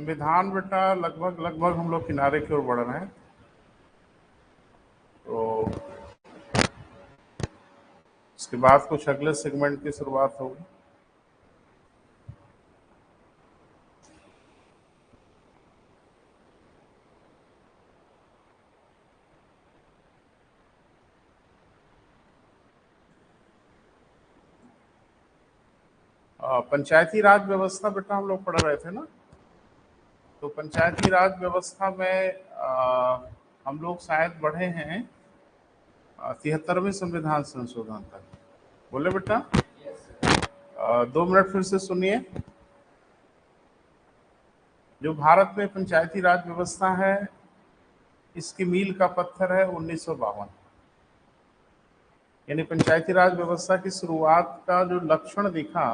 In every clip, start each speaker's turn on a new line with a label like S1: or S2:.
S1: संविधान बेटा लगभग लगभग हम लोग किनारे की ओर बढ़ रहे हैं। तो इसके बाद कुछ अगले सेगमेंट की शुरुआत होगी। पंचायती राज व्यवस्था बेटा हम लोग पढ़ रहे थे ना। तो पंचायती राज व्यवस्था में हम लोग शायद बढ़े हैं 73वें संविधान संशोधन तक। बोले बेटा 2 मिनट फिर से सुनिए। जो भारत में पंचायती राज व्यवस्था है, इसकी मील का पत्थर है 1952। यानी पंचायती राज व्यवस्था की शुरुआत का जो लक्षण दिखा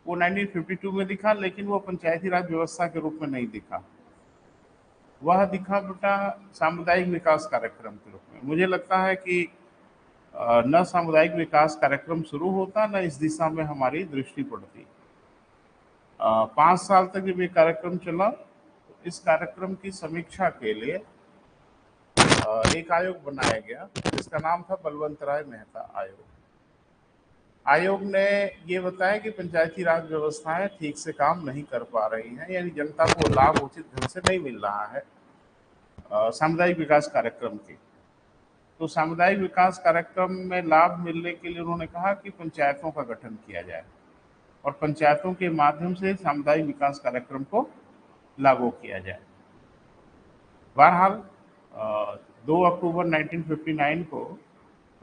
S1: वो 1952 में दिखा, लेकिन वो पंचायती राज व्यवस्था के रूप में नहीं दिखा। वह दिखा बेटा सामुदायिक विकास कार्यक्रम के रूप में। मुझे लगता है कि न सामुदायिक विकास कार्यक्रम शुरू होता, न इस दिशा में हमारी दृष्टि पड़ती। 5 साल तक जब ये कार्यक्रम चला, तो इस कार्यक्रम की समीक्षा के लिए एक आयोग बनाया गया जिसका नाम था बलवंत राय मेहता आयोग। आयोग ने ये बताया कि पंचायती राज व्यवस्थाएं ठीक से काम नहीं कर पा रही हैं, यानी जनता को लाभ उचित ढंग से नहीं मिल रहा है सामुदायिक विकास कार्यक्रम की। तो सामुदायिक विकास कार्यक्रम में लाभ मिलने के लिए उन्होंने कहा कि पंचायतों का गठन किया जाए और पंचायतों के माध्यम से सामुदायिक विकास कार्यक्रम को लागू किया जाए। बहरहाल 2 अक्टूबर 1959 को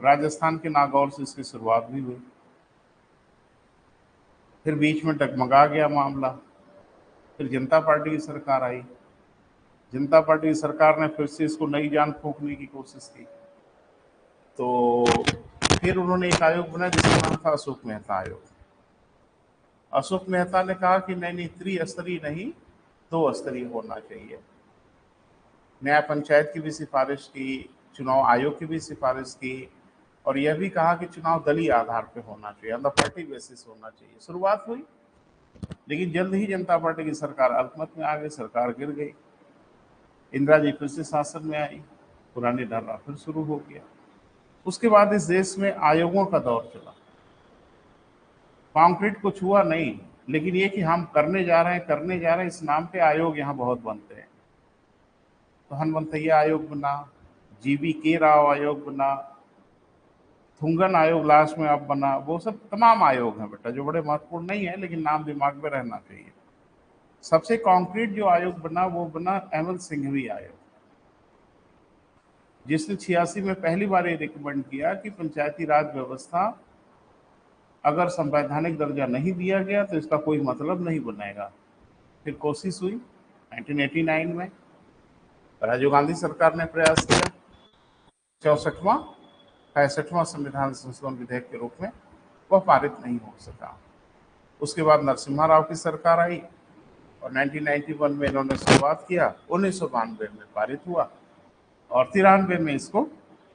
S1: राजस्थान के नागौर से इसकी शुरुआत भी हुई। फिर बीच में डगमगा गया मामला। फिर जनता पार्टी की सरकार आई। जनता पार्टी की सरकार ने फिर से इसको नई जान फूंकने की कोशिश की। तो फिर उन्होंने एक आयोग बनाया जिसका नाम था अशोक मेहता आयोग। अशोक मेहता ने कहा कि नहीं, त्रिस्तरीय नहीं, 2 स्तरीय होना चाहिए। न्याय पंचायत की भी सिफारिश की, चुनाव आयोग की भी सिफारिश की, और यह भी कहा कि चुनाव दलीय आधार पर होना चाहिए, ऑन द पार्टी बेसिस होना चाहिए। शुरुआत हुई, लेकिन जल्द ही जनता पार्टी की सरकार अल्पमत में आ गई, सरकार गिर गई। इंदिरा जी फिर से शासन में आई, पुरानी ढर्रा फिर शुरू हो गया। उसके बाद इस देश में आयोगों का दौर चला। कॉन्क्रीट कुछ हुआ नहीं, लेकिन ये कि हम करने जा रहे हैं इस नाम पे आयोग यहाँ बहुत बनते हैं। तो हनुमंतैया आयोग बना, जीवी के राव आयोग बना, थुंगन आयोग लास्ट में अब बना। वो सब तमाम आयोग हैं बेटा जो बड़े महत्वपूर्ण नहीं है, लेकिन नाम दिमाग में रहना चाहिए। सबसे कॉन्क्रीट जो आयोग बना वो बना अहमद सिंघवी आयोग, जिसने 86 में पहली बार ये रिकमेंड किया कि पंचायती राज व्यवस्था अगर संवैधानिक दर्जा नहीं दिया गया तो इसका कोई मतलब नहीं बनेगा। फिर कोशिश हुई 1989 में, राजीव गांधी सरकार ने प्रयास किया। 64वां 65वां संविधान संशोधन विधेयक के रूप में वह पारित नहीं हो सका। उसके बाद नरसिम्हा राव की सरकार आई और 1991 में इन्होंने शुरुआत किया। 1992 में पारित हुआ और 93 में इसको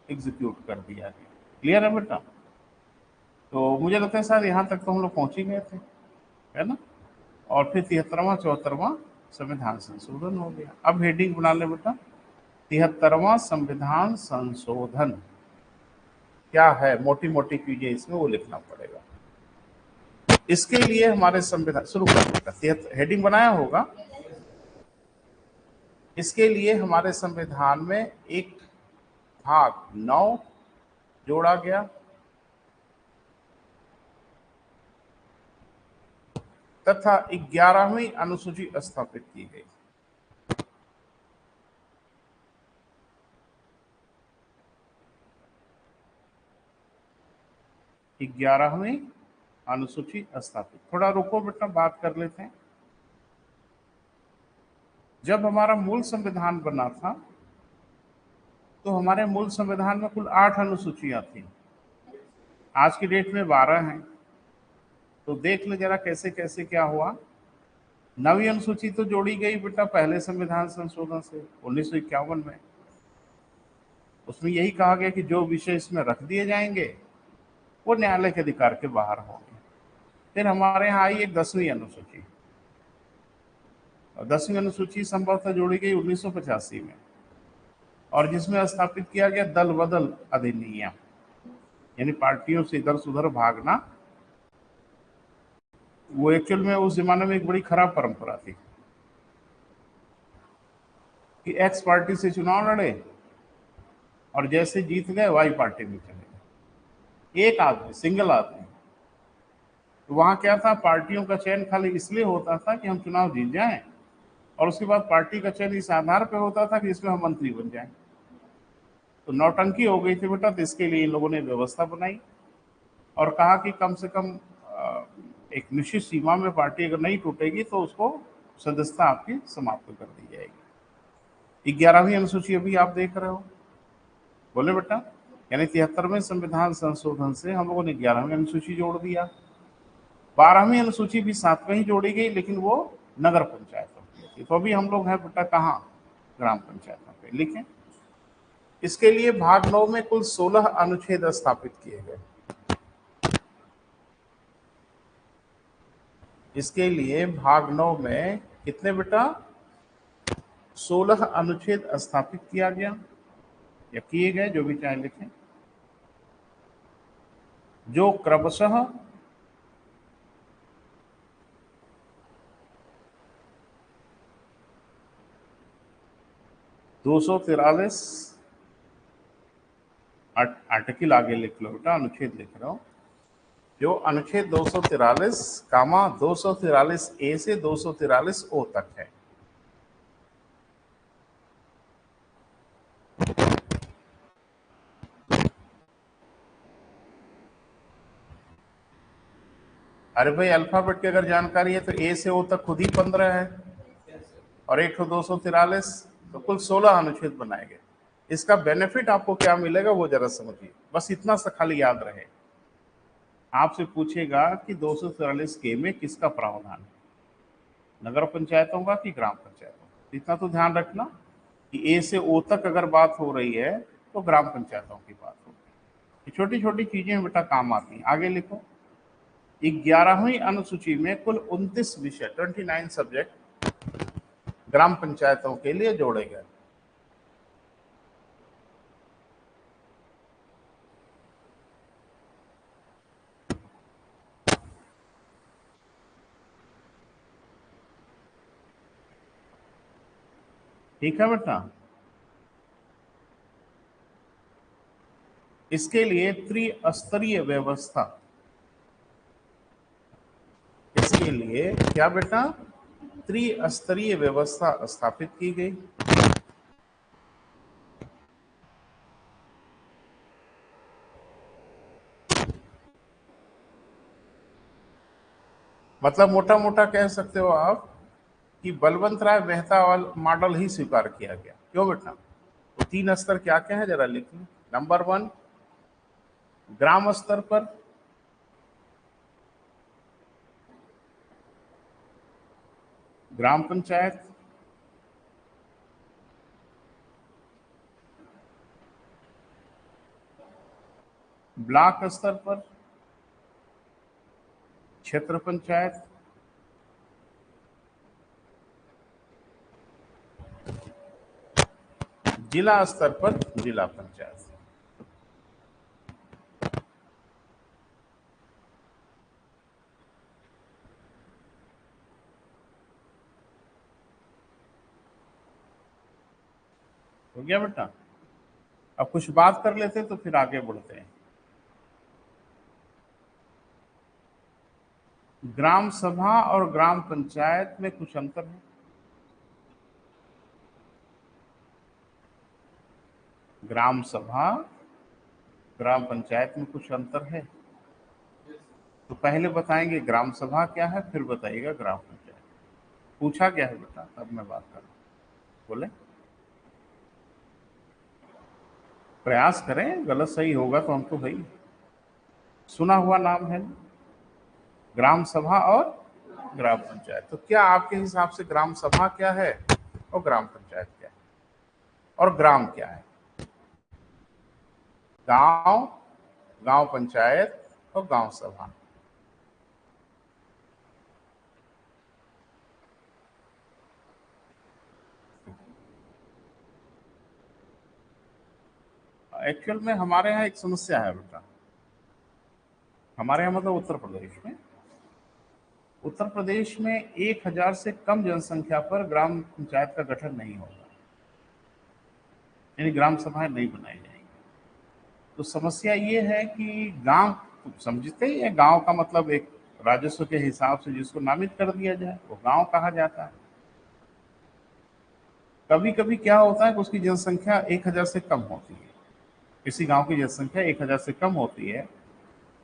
S1: एग्जीक्यूट कर दिया गया। क्लियर है बेटा? तो मुझे लगता है सर यहाँ तक तो हम लोग पहुंच ही गए थे, है ना। और फिर 73वां 74वां संविधान संशोधन हो गया। अब हेडिंग बना ले बेटा, 73वां संविधान संशोधन क्या है, मोटी मोटी चीजें इसमें वो लिखना पड़ेगा। इसके लिए हमारे संविधान शुरू कर बेटा, हेडिंग बनाया होगा। इसके लिए हमारे संविधान में एक भाग 9 जोड़ा गया तथा 11वीं अनुसूची स्थापित की गई। ग्यारहवीं अनुसूची स्थापित। थोड़ा रुको बेटा, बात कर लेते हैं। जब हमारा मूल संविधान बना था तो हमारे मूल संविधान में कुल 8 अनुसूचियां थी। आज की डेट में 12 हैं। तो देख ले जरा कैसे कैसे क्या हुआ। 9वीं अनुसूची तो जोड़ी गई बेटा पहले संविधान संशोधन से 1951 में। उसमें यही कहा गया कि जो विषय इसमें रख दिए जाएंगे वो न्यायालय के अधिकार के बाहर होंगे। फिर हमारे यहाँ आई एक 10वीं अनुसूची। और 10वीं अनुसूची संभवतः जोड़ी गई 1985 में, और जिसमें स्थापित किया गया दल बदल अधिनियम, यानी पार्टियों से इधर से उधर भागना। वो एक्चुअल में उस जमाने में एक बड़ी खराब परंपरा थी कि एक्स पार्टी से चुनाव लड़े और जैसे जीत गए वाई पार्टी में चले गए, एक आदमी, सिंगल आदमी। तो वहां क्या था, पार्टियों का चयन खाली इसलिए होता था कि हम चुनाव जीत जाएं, और उसके बाद पार्टी का चयन इस आधार पर होता था कि इसमें हम मंत्री बन जाएं। तो नौटंकी हो गई थी बेटा। तो इसके लिए इन लोगों ने व्यवस्था बनाई और कहा कि कम से कम एक निश्चित सीमा में पार्टी अगर नहीं टूटेगी तो उसको सदस्यता आपकी समाप्त कर दी जाएगी। 11वीं अनुसूची अभी आप देख रहे हो, बोले बेटा। यानी 73वें संविधान संशोधन से हम लोगों ने 11वीं अनुसूची जोड़ दिया। 12वीं अनुसूची भी साथ में ही जोड़ी गई, लेकिन वो नगर पंचायतों की थी। तो अभी हम लोग हैं बेटा कहाँ, ग्राम पंचायतों पे। लिखें, इसके लिए भाग 9 में कुल 16 अनुच्छेद स्थापित किए गए। इसके लिए भाग 9 में कितने बेटा, 16 अनुच्छेद स्थापित किया गया या किए गए, जो भी चाहे लिखें, जो क्रमशः (243) आर्टिकल आगे लिख लो बेटा, अनुच्छेद लिख रहा हूं। जो अनुच्छेद 243 कामा 243 ए से 243 ओ तक है। अरे भाई, अल्फाबेट की अगर जानकारी है तो ए से ओ तक खुद ही 15 है और एक 243, तो कुल 16 अनुच्छेद बनाए गए। इसका बेनिफिट आपको क्या मिलेगा वो जरा समझिए, बस इतना सा खाली याद रहे। आपसे पूछेगा कि 243 के में किसका प्रावधान है, नगर पंचायतों का कि ग्राम पंचायतों का। इतना तो ध्यान रखना कि ए से ओ तक अगर बात हो रही है तो ग्राम पंचायतों की बात हो रही है। छोटी छोटी चीजें बेटा काम आती हैं। आगे लिखो, 11वीं अनुसूची में कुल 29 विषय, 29 सब्जेक्ट ग्राम पंचायतों के लिए जोड़े गए। ठीक है बेटा। इसके लिए त्रिस्तरीय व्यवस्था, इसके लिए क्या बेटा, त्रिस्तरीय व्यवस्था स्थापित की गई। मतलब मोटा मोटा कह सकते हो आप कि बलवंत राय मेहता वाला मॉडल ही स्वीकार किया गया। क्यों बेटा, तो 3 स्तर क्या क्या है जरा लिख लो। नंबर 1, ग्राम स्तर पर ग्राम पंचायत, ब्लॉक स्तर पर क्षेत्र पंचायत, जिला स्तर पर जिला पंचायत। हो गया बेटा। अब कुछ बात कर लेते तो फिर आगे बढ़ते हैं। ग्राम सभा और ग्राम पंचायत में कुछ अंतर है। ग्राम सभा, ग्राम पंचायत में कुछ अंतर है। तो पहले बताएंगे ग्राम सभा क्या है, फिर बताइएगा ग्राम पंचायत। पूछा क्या है बेटा, तब मैं बात कर रहा हूं। बोले, प्रयास करें, गलत सही होगा तो हम तो भाई सुना हुआ नाम है ना? ग्राम सभा और ग्राम पंचायत। तो क्या आपके हिसाब से ग्राम सभा क्या है और ग्राम पंचायत क्या है, और ग्राम क्या है? गांव, गांव पंचायत और गांव सभा। एक्चुअल में हमारे यहाँ एक समस्या है बेटा। हमारे यहाँ मतलब उत्तर प्रदेश में 1000 से कम जनसंख्या पर ग्राम पंचायत का गठन नहीं होगा, यानी ग्राम सभाएं नहीं बनाई जाएंगी। तो समस्या ये है कि गांव, समझते ही है, गांव का मतलब एक राजस्व के हिसाब से जिसको नामित कर दिया जाए वो गांव कहा जाता है। कभी कभी क्या होता है कि उसकी जनसंख्या 1000 से कम होती है, किसी गांव की जनसंख्या 1000 से कम होती है,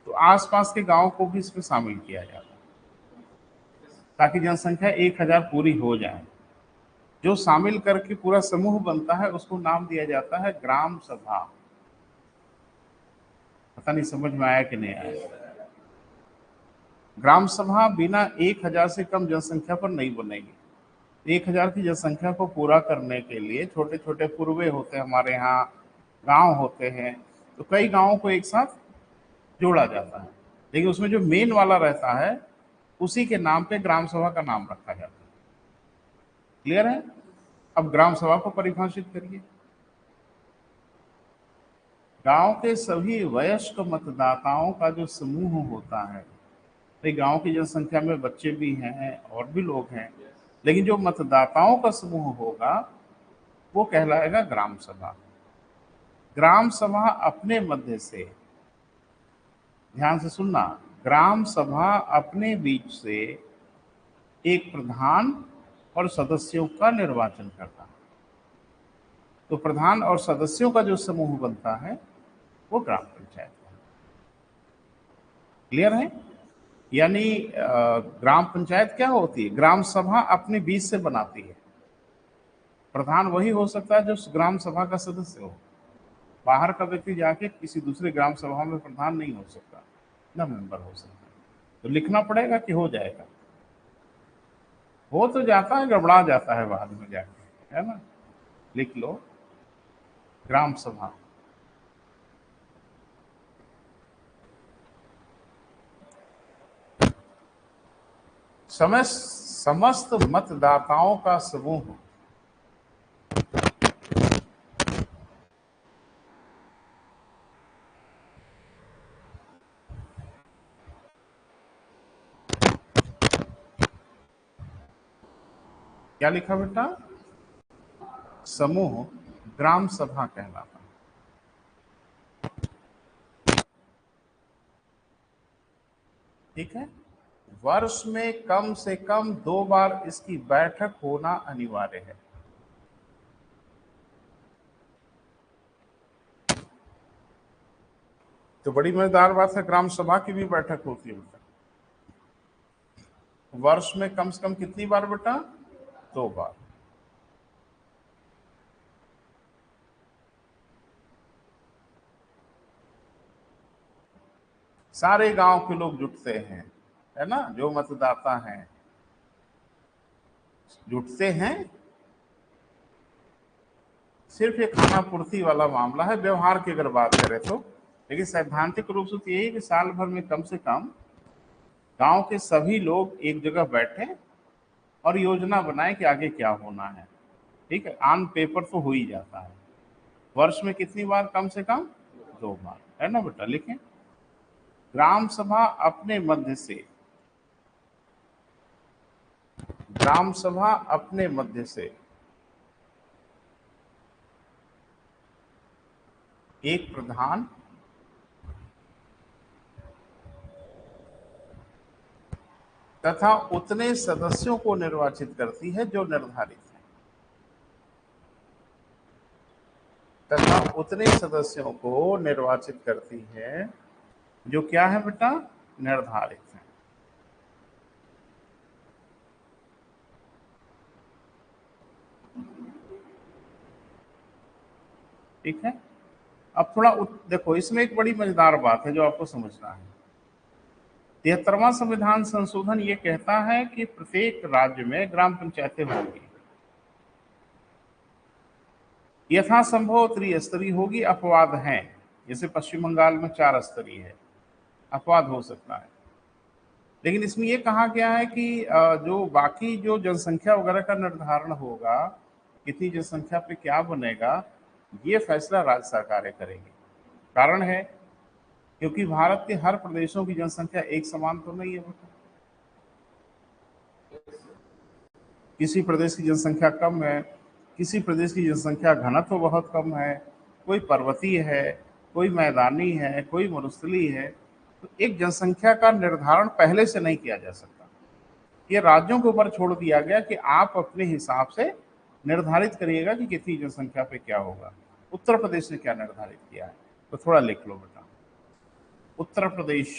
S1: तो आसपास के गांव को भी इसमें शामिल किया जाता है ताकि जनसंख्या 1000 पूरी हो जाए। जो शामिल करके पूरा समूह बनता है उसको नाम दिया जाता है ग्राम सभा। पता नहीं समझ में आया कि नहीं आया। ग्राम सभा बिना 1000 से कम जनसंख्या पर नहीं बनेगी। 1000 की जनसंख्या को पूरा करने के लिए छोटे छोटे पूर्वे होते हैं, हमारे यहाँ गांव होते हैं, तो कई गांवों को एक साथ जोड़ा जाता है, लेकिन उसमें जो मेन वाला रहता है उसी के नाम पे ग्राम सभा का नाम रखा जाता है। क्लियर है? अब ग्राम सभा को परिभाषित करिए। गांव के सभी वयस्क मतदाताओं का जो समूह होता है, भाई गांव की जनसंख्या में बच्चे भी हैं और भी लोग हैं, लेकिन जो मतदाताओं का समूह होगा वो कहलाएगा ग्राम सभा। ग्राम सभा अपने मध्य से, ध्यान से सुनना, ग्राम सभा अपने बीच से एक प्रधान और सदस्यों का निर्वाचन करता है। तो प्रधान और सदस्यों का जो समूह बनता है वो ग्राम पंचायत है। क्लियर है? यानी ग्राम पंचायत क्या होती है? ग्राम सभा अपने बीच से बनाती है। प्रधान वही हो सकता है जो ग्राम सभा का सदस्य हो। बाहर का व्यक्ति जाके किसी दूसरे ग्राम सभा में प्रधान नहीं हो सकता, न मेंबर हो सकता। तो लिखना पड़ेगा कि हो जाएगा? हो तो जाता है, गड़बड़ा जाता है बाद में जाके, है ना। लिख लो ग्राम सभा। समस्त मतदाताओं का समूह क्या लिखा बेटा? समूह ग्राम सभा कहलाता है। ठीक है? वर्ष में कम से कम 2 बार इसकी बैठक होना अनिवार्य है। तो बड़ी मजेदार बात है, ग्राम सभा की भी बैठक होती है बेटा। वर्ष में कम से कम कितनी बार बेटा? 2 बार। सारे गांव के लोग जुटते हैं, है ना, जो मतदाता हैं जुटते हैं। सिर्फ एक खाना पूर्ति वाला मामला है व्यवहार की अगर बात करें तो, लेकिन सैद्धांतिक रूप से तो यही कि साल भर में कम से कम गांव के सभी लोग एक जगह बैठे और योजना बनाए कि आगे क्या होना है। ठीक है? ऑन पेपर तो हो ही जाता है। वर्ष में कितनी बार? कम से कम 2 बार, है ना बेटा। लिखें ग्राम सभा अपने मध्य से, ग्राम सभा अपने मध्य से एक प्रधान तथा उतने सदस्यों को निर्वाचित करती है जो निर्धारित है, तथा उतने सदस्यों को निर्वाचित करती है जो क्या है बेटा? निर्धारित है। ठीक है? अब थोड़ा देखो, इसमें एक बड़ी मजेदार बात है जो आपको समझना है। 73वां संविधान संशोधन ये कहता है कि प्रत्येक राज्य में ग्राम पंचायतें होंगी, यथासंभव त्रिस्तरीय होगी। अपवाद हैं, जैसे पश्चिम बंगाल में 4 स्तरीय है, अपवाद हो सकता है। लेकिन इसमें यह कहा गया है कि जो बाकी जो जनसंख्या वगैरह का निर्धारण होगा, कितनी जनसंख्या पे क्या बनेगा, ये फैसला राज्य सरकारें करेगी। कारण है क्योंकि भारत के हर प्रदेशों की जनसंख्या एक समान तो नहीं है बेटा। किसी प्रदेश की जनसंख्या कम है, किसी प्रदेश की जनसंख्या घनत्व बहुत कम है, कोई पर्वतीय है, कोई मैदानी है, कोई मरुस्थलीय है। तो एक जनसंख्या का निर्धारण पहले से नहीं किया जा सकता। ये राज्यों के ऊपर छोड़ दिया गया कि आप अपने हिसाब से निर्धारित करिएगा कि कितनी जनसंख्या पे क्या होगा। उत्तर प्रदेश ने क्या निर्धारित किया है, तो थोड़ा लिख लो बेटा। उत्तर प्रदेश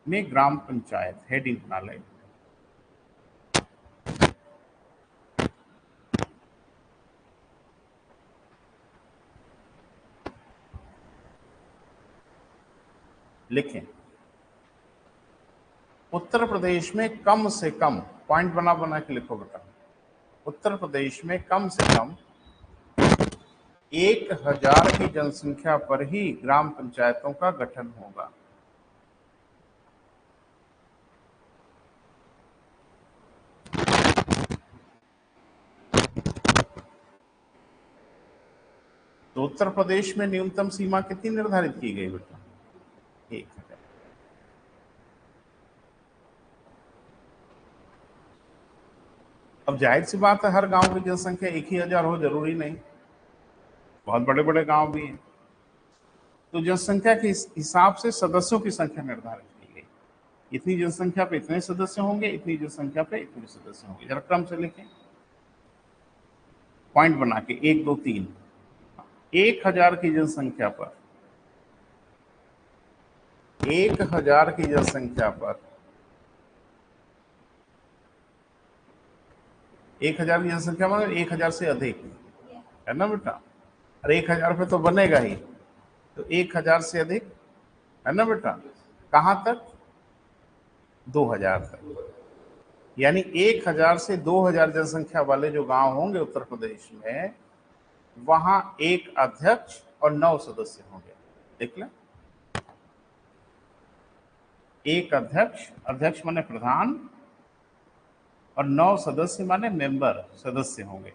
S1: में ग्राम पंचायत हेडिंग बना ले। लिखें, उत्तर प्रदेश में कम से कम, पॉइंट बना बना के लिखो बेटा, उत्तर प्रदेश में कम से कम 1000 की जनसंख्या पर ही ग्राम पंचायतों का गठन होगा। तो उत्तर प्रदेश में न्यूनतम सीमा कितनी निर्धारित की गई बेटा? 1000। अब जाहिर सी बात है, हर गांव की जनसंख्या 1000 हो जरूरी नहीं, बहुत बड़े बड़े गांव भी हैं। तो जनसंख्या के हिसाब से सदस्यों की संख्या निर्धारित की गई। इतनी जनसंख्या पे इतने सदस्य होंगे, इतनी जनसंख्या पे इतने सदस्य होंगे। जरा क्रम से लिखें, पॉइंट बना के, 1 2 3। 1000 की जनसंख्या पर, 1000 की जनसंख्या पर, 1000 की जनसंख्या मतलब 1000 से अधिक, है ना बेटा? और 1000 पे तो बनेगा ही, तो 1000 से अधिक, है ना बेटा? कहां तक? 2000 तक। यानी 1000 से 2000 जनसंख्या वाले जो गांव होंगे उत्तर प्रदेश में, वहां एक अध्यक्ष और 9 सदस्य होंगे। देख लें, एक अध्यक्ष, अध्यक्ष माने प्रधान, और 9 सदस्य माने मेंबर, सदस्य होंगे।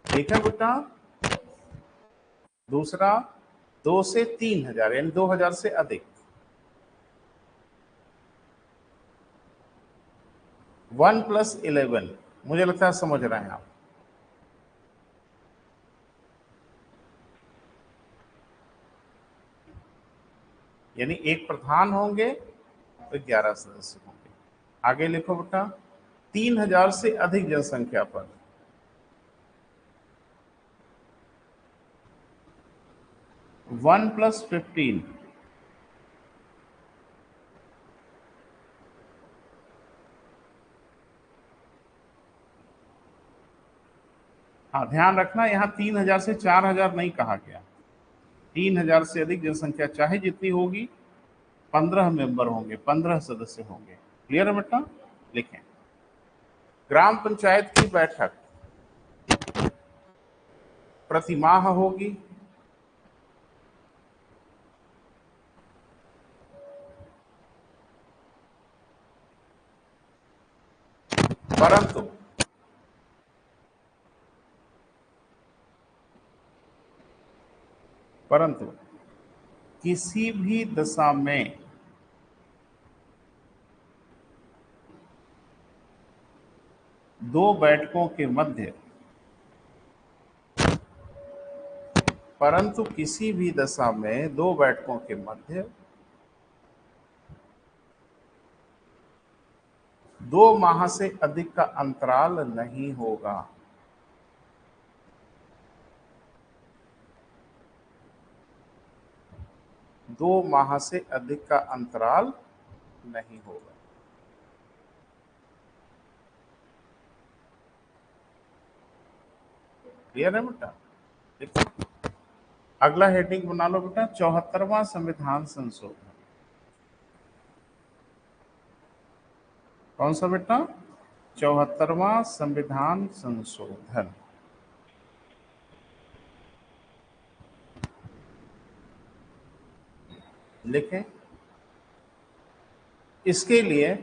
S1: ठीक है बेटा? दूसरा, 2 से 3000 यानी 2000 से अधिक, 1 + 11, मुझे लगता है समझ रहे हैं आप। यानी एक प्रधान होंगे तो 11 सदस्य होंगे। आगे लिखो बेटा, 3000 से अधिक जनसंख्या पर, 1 + 15, हाँ ध्यान रखना, यहाँ 3000 से 4000 नहीं कहा गया। 3000 से अधिक जनसंख्या चाहे जितनी होगी, 15 मेंबर होंगे, 15 सदस्य होंगे। क्लियर है बेटा? लिखें, ग्राम पंचायत की बैठक प्रति माह होगी, परंतु परंतु किसी भी दशा में दो बैठकों के मध्य, परंतु किसी भी दशा में 2 बैठकों के मध्य 2 माह से अधिक का अंतराल नहीं होगा। 2 माह से अधिक का अंतराल नहीं होगा। क्लियर है बेटा? देखो, अगला हेडिंग बना लो बेटा, 74वां संविधान संशोधन। कौन सा बेटा? 74वां संविधान संशोधन। लिखें, इसके लिए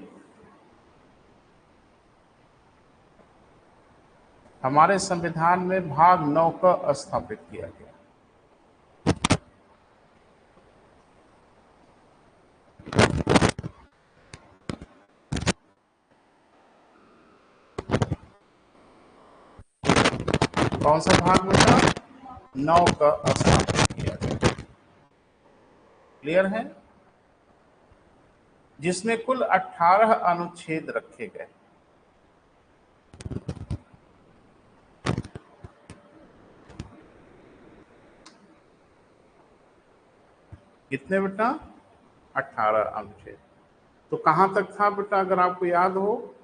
S1: हमारे संविधान में भाग 9 का स्थापित किया गया? कौन सा भाग बेटा? 9 का स्थापित किया गया। क्लियर है? जिसमें कुल 18 अनुच्छेद रखे गए। कितने बेटा? 18 अनुच्छेद। तो कहां तक था बेटा, अगर आपको याद हो?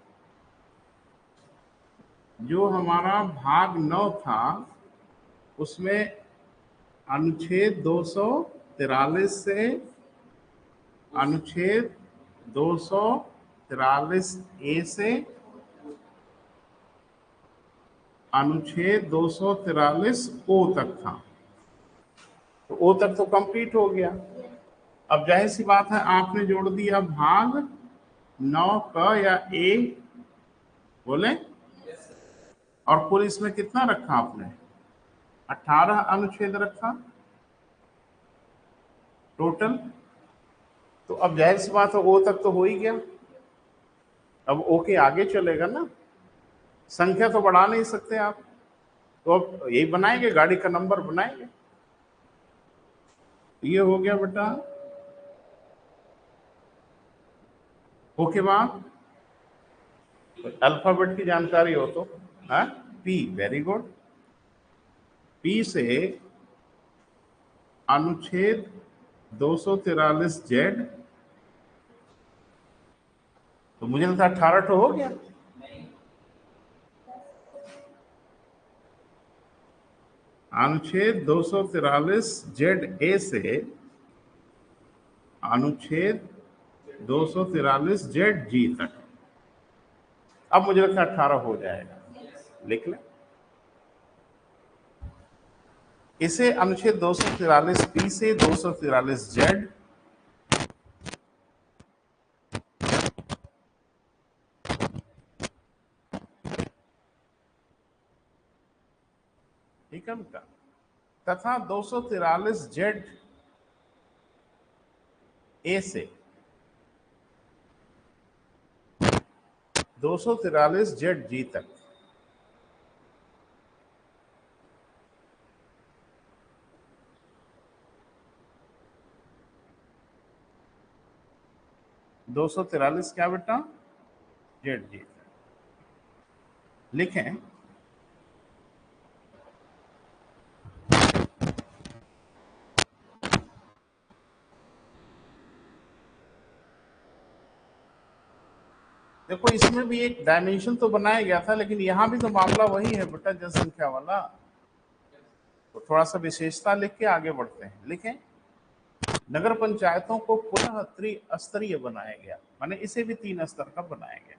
S1: जो हमारा भाग 9 था उसमें अनुच्छेद 243 से अनुच्छेद 243 ए से अनुच्छेद 243 ओ तक था। तो ओ तक तो कंप्लीट हो गया। अब जाहिर सी बात है आपने जोड़ दिया भाग 9 क या ए, बोले, और कुल इसमें कितना रखा आपने? 18 अनुच्छेद रखा टोटल। तो अब जाहिर सी बात है ओ तक तो हो ही गया। अब ओ के आगे चलेगा ना, संख्या तो बढ़ा नहीं सकते आप, तो अब यही बनाएंगे, गाड़ी का नंबर बनाएंगे। ये हो गया बेटा। ओ के बाद अल्फाबेट की जानकारी हो तो, हाँ, पी, वेरी गुड। पी से अनुच्छेद 243 जेड, तो मुझे लगता है 18 तो हो गया। अनुच्छेद 243 जेड ए से अनुच्छेद 243 जेड जी तक। अब मुझे लगता है 18 हो जाएगा, लिख लें इसे। अनुच्छेद 243 पी से 243 जेड, ठीक है बेटा, तथा 243 जेड ए से 243 जेड जी तक। दो सौ तिरालीस क्या बेटा? जेड जी। लिखें देखो, इसमें भी एक डायमेंशन तो बनाया गया था, लेकिन यहां भी तो मामला वही है बेटा, जनसंख्या वाला। तो थोड़ा सा विशेषता लिख के आगे बढ़ते हैं। लिखें, नगर पंचायतों को पुनः त्रिस्तरीय बनाया गया, माने इसे भी 3 स्तर का बनाया गया।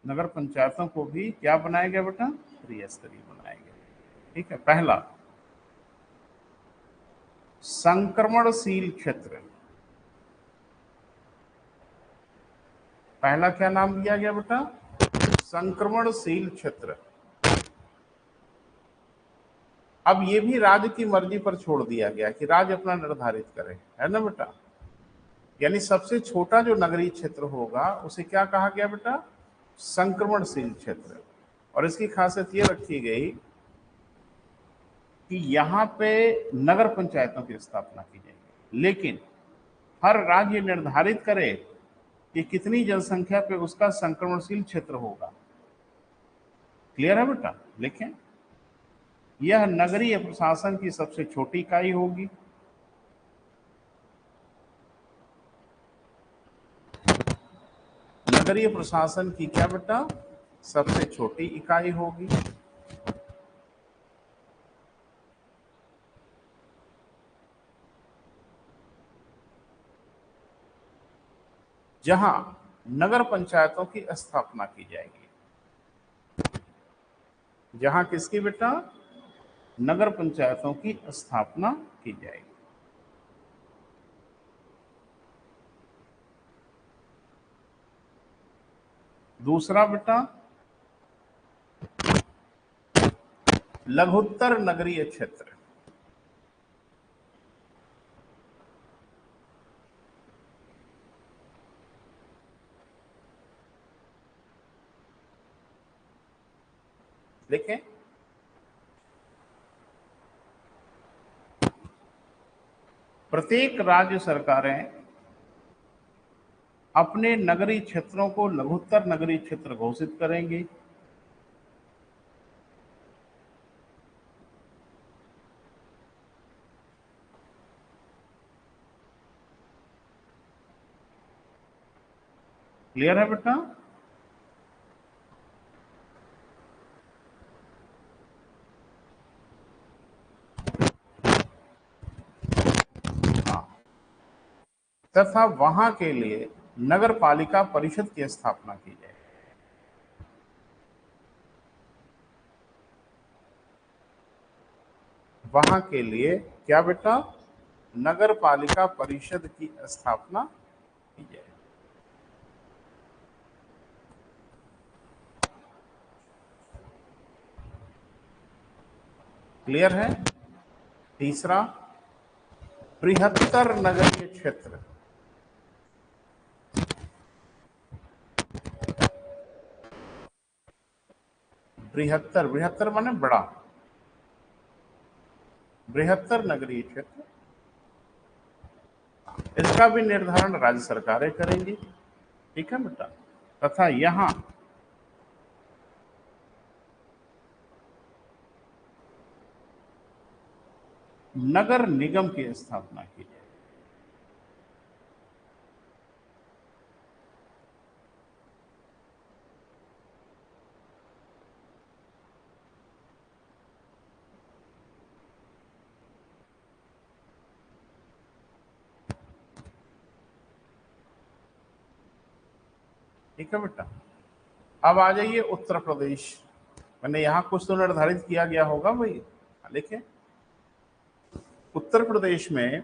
S1: नगर पंचायतों को भी क्या बनाया गया बेटा? त्रिस्तरीय बनाया गया। ठीक है। पहला, संक्रमणशील क्षेत्र। पहला क्या नाम दिया गया बेटा? संक्रमणशील क्षेत्र। अब ये भी राज्य की मर्जी पर छोड़ दिया गया कि राज्य अपना निर्धारित करे, है ना बेटा। यानी सबसे छोटा जो नगरीय क्षेत्र होगा उसे क्या कहा गया बेटा? संक्रमणशील क्षेत्र। और इसकी खासियत ये रखी गई कि यहां पे नगर पंचायतों की स्थापना की जाएगी, लेकिन हर राज्य निर्धारित करे कि कितनी जनसंख्या पे उसका संक्रमणशील क्षेत्र होगा। क्लियर है बेटा? लिखें, यह नगरीय प्रशासन की सबसे छोटी इकाई होगी। नगरीय प्रशासन की क्या बेटा? सबसे छोटी इकाई होगी। जहां नगर पंचायतों की स्थापना की जाएगी। जहां किसकी बेटा? नगर पंचायतों की स्थापना की जाएगी। दूसरा बेटा, लघुत्तर नगरीय क्षेत्र। देखें, प्रत्येक राज्य सरकारें अपने नगरीय क्षेत्रों को लघुत्तर नगरीय क्षेत्र घोषित करेंगी। क्लियर है बेटा? हाँ, तथा वहां के लिए नगर पालिका परिषद की स्थापना की जाए। वहां के लिए क्या बेटा? नगर पालिका परिषद की स्थापना की जाए। क्लियर है? तीसरा, बृहत्तर नगरीय क्षेत्र। बृहत्तर, बृहत्तर माने बड़ा। बृहत्तर नगरीय क्षेत्र, इसका भी निर्धारण राज्य सरकारें करेंगी। ठीक है बेटा? तथा यहां नगर निगम की स्थापना की जाए। ठीक है बेटा? अब आ जाइए उत्तर प्रदेश। मैंने यहां कुछ तो निर्धारित किया गया होगा भाई, लिखे। उत्तर प्रदेश में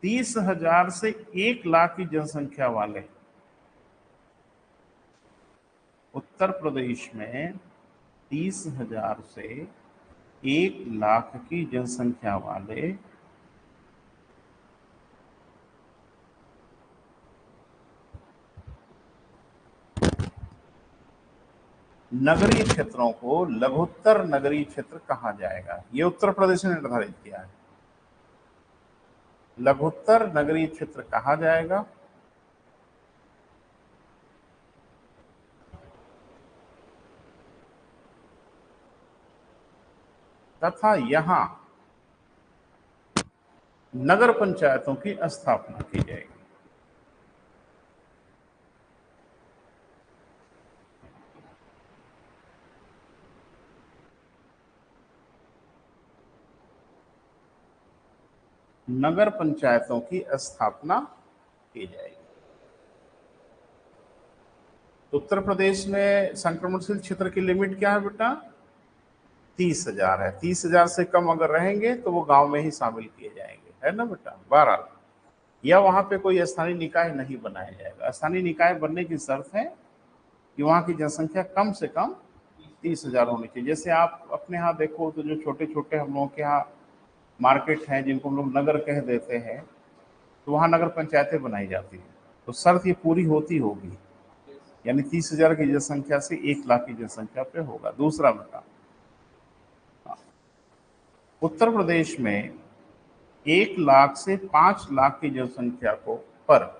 S1: 30,000 से 1 लाख की जनसंख्या वाले, उत्तर प्रदेश में 30,000 से 1 लाख की जनसंख्या वाले नगरीय क्षेत्रों को लघुत्तर नगरीय क्षेत्र कहा जाएगा। ये उत्तर प्रदेश ने निर्धारित किया है। लघुत्तर नगरीय क्षेत्र कहा जाएगा। तथा यहां नगर पंचायतों की स्थापना की जाएगी। नगर पंचायतों की स्थापना की जाएगी। तो उत्तर प्रदेश में संक्रमणशील क्षेत्र की लिमिट क्या है बेटा? 30,000 है। 30,000 से कम अगर रहेंगे तो वो गांव में ही शामिल किए जाएंगे, है ना बेटा? 12, या वहां पे कोई स्थानीय निकाय नहीं बनाया जाएगा। स्थानीय निकाय बनने की शर्त है कि वहां की जनसंख्या कम से कम 30,000 होनी चाहिए। जैसे आप अपने यहाँ देखो तो जो छोटे छोटे हम लोगों के यहाँ मार्केट हैं जिनको हम लोग नगर कह देते हैं, तो वहां नगर पंचायतें बनाई जाती हैं। तो शर्त ये पूरी होती होगी, यानी 30,000 की जनसंख्या से 1 लाख की जनसंख्या पे होगा। दूसरा बेटा, उत्तर प्रदेश में 1 लाख से 5 लाख की जनसंख्या को पर,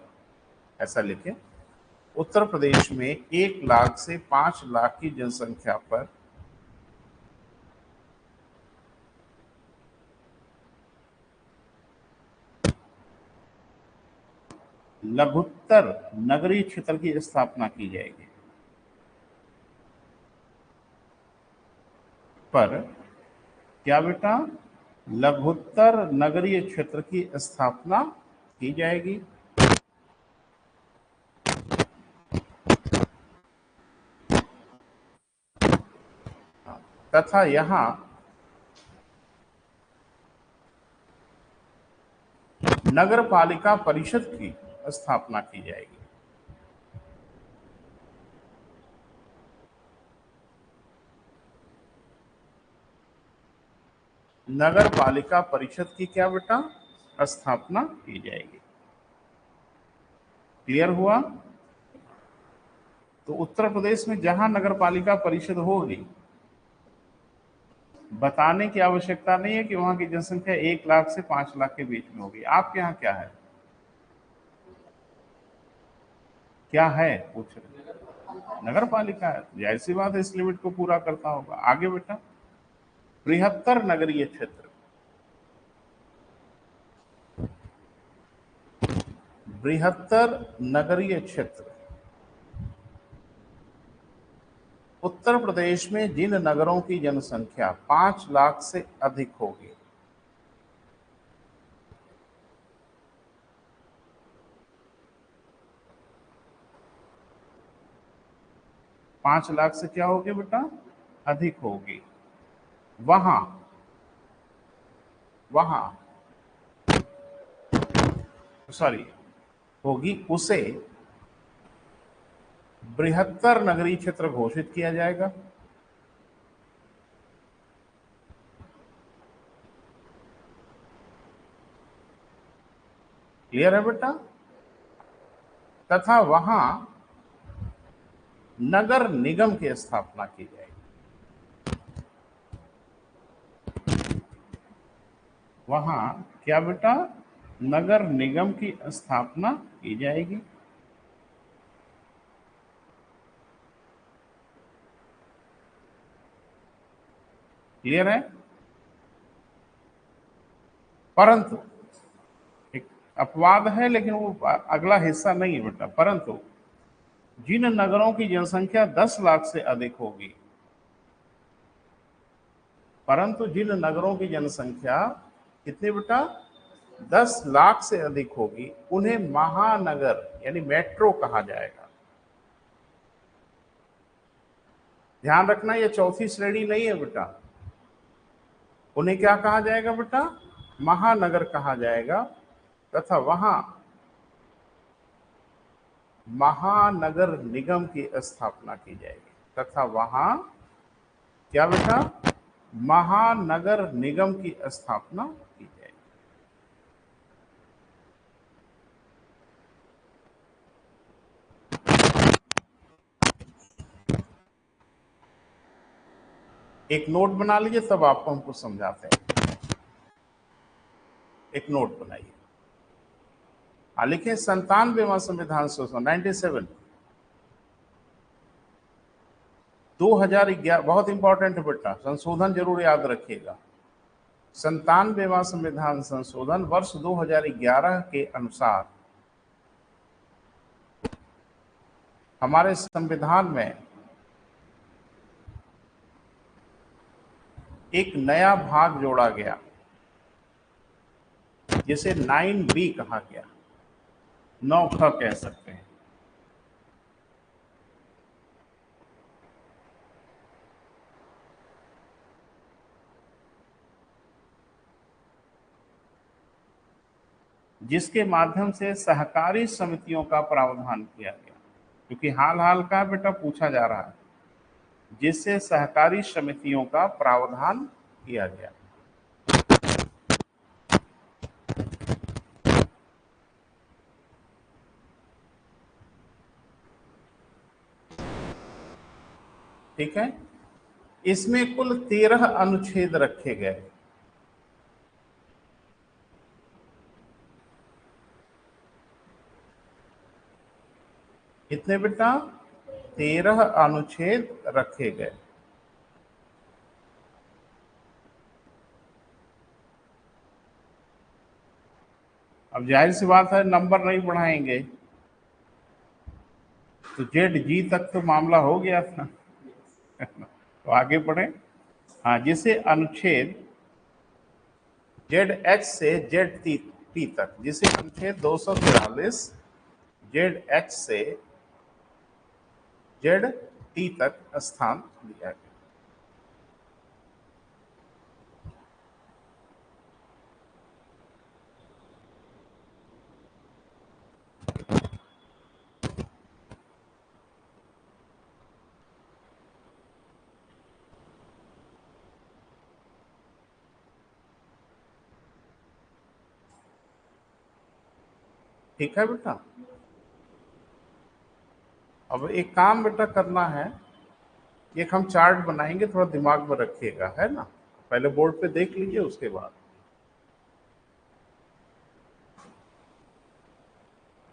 S1: ऐसा लिखे, उत्तर प्रदेश में 1 लाख से 5 लाख की जनसंख्या पर लघुत्तर नगरीय क्षेत्र की स्थापना की जाएगी। पर क्या बेटा? लघुत्तर नगरीय क्षेत्र की स्थापना की जाएगी। तथा यहां नगर पालिका परिषद की स्थापना की जाएगी। नगर पालिका परिषद की क्या बेटा स्थापना की जाएगी। क्लियर हुआ? तो उत्तर प्रदेश में जहां नगर पालिका परिषद होगी, बताने की आवश्यकता नहीं है कि वहां की जनसंख्या 1 लाख से 5 लाख के बीच में होगी। आपके यहाँ क्या है? क्या है पूछ रहे? नगर पालिका है, जाहिर सी बात है इस लिमिट को पूरा करता होगा। आगे बेटा, बृहत्तर नगरीय क्षेत्र। बृहत्तर नगरीय क्षेत्र उत्तर प्रदेश में जिन नगरों की जनसंख्या 5 लाख से अधिक होगी, 5 लाख से क्या होगी बेटा अधिक होगी, वहां वहां सॉरी होगी, उसे बृहत्तर नगरीय क्षेत्र घोषित किया जाएगा। क्लियर है बेटा? तथा वहां नगर निगम की स्थापना की जाएगी। वहां क्या बेटा नगर निगम की स्थापना की जाएगी। क्लियर है? परंतु एक अपवाद है, लेकिन वो अगला हिस्सा नहीं है बेटा। परंतु जिन नगरों की जनसंख्या 10 लाख से अधिक होगी, परंतु जिन नगरों की जनसंख्या कितनी बेटा 10 लाख से अधिक होगी, उन्हें महानगर यानी मेट्रो कहा जाएगा। ध्यान रखना, ये चौथी श्रेणी नहीं है बेटा। उन्हें क्या कहा जाएगा बेटा महानगर कहा जाएगा। तथा वहां महानगर निगम की स्थापना की जाएगी। तथा वहां क्या बेटा महानगर निगम की स्थापना की जाएगी। एक नोट बना लीजिए, तब आपको हमको समझाते हैं। एक नोट बनाइए। लिखे 97वां संविधान संशोधन 97 2011, बहुत इंपॉर्टेंट है बेटा, संशोधन जरूर याद रखिएगा। 97वां संविधान संशोधन वर्ष 2011 के अनुसार हमारे संविधान में एक नया भाग जोड़ा गया, जिसे 9B कहा गया, 9ख कह सकते हैं। जिसके माध्यम से सहकारी समितियों का प्रावधान किया गया, क्योंकि हाल का बेटा पूछा जा रहा है, जिससे सहकारी समितियों का प्रावधान किया गया। ठीक है, इसमें कुल 13 अनुच्छेद रखे गए। कितने बेटा 13 अनुच्छेद रखे गए। अब जाहिर सी बात है नंबर नहीं बढ़ाएंगे, तो ZG तक तो मामला हो गया था। तो आगे पढ़े। हाँ, जिसे अनुच्छेद ZH से ZT तक, जिसे अनुच्छेद 243 ZH से ZT तक स्थान दिया गया। ठीक है बेटा। अब एक काम बेटा करना है, एक हम चार्ट बनाएंगे, थोड़ा दिमाग में रखिएगा, है ना। पहले बोर्ड पे देख लीजिए, उसके बाद।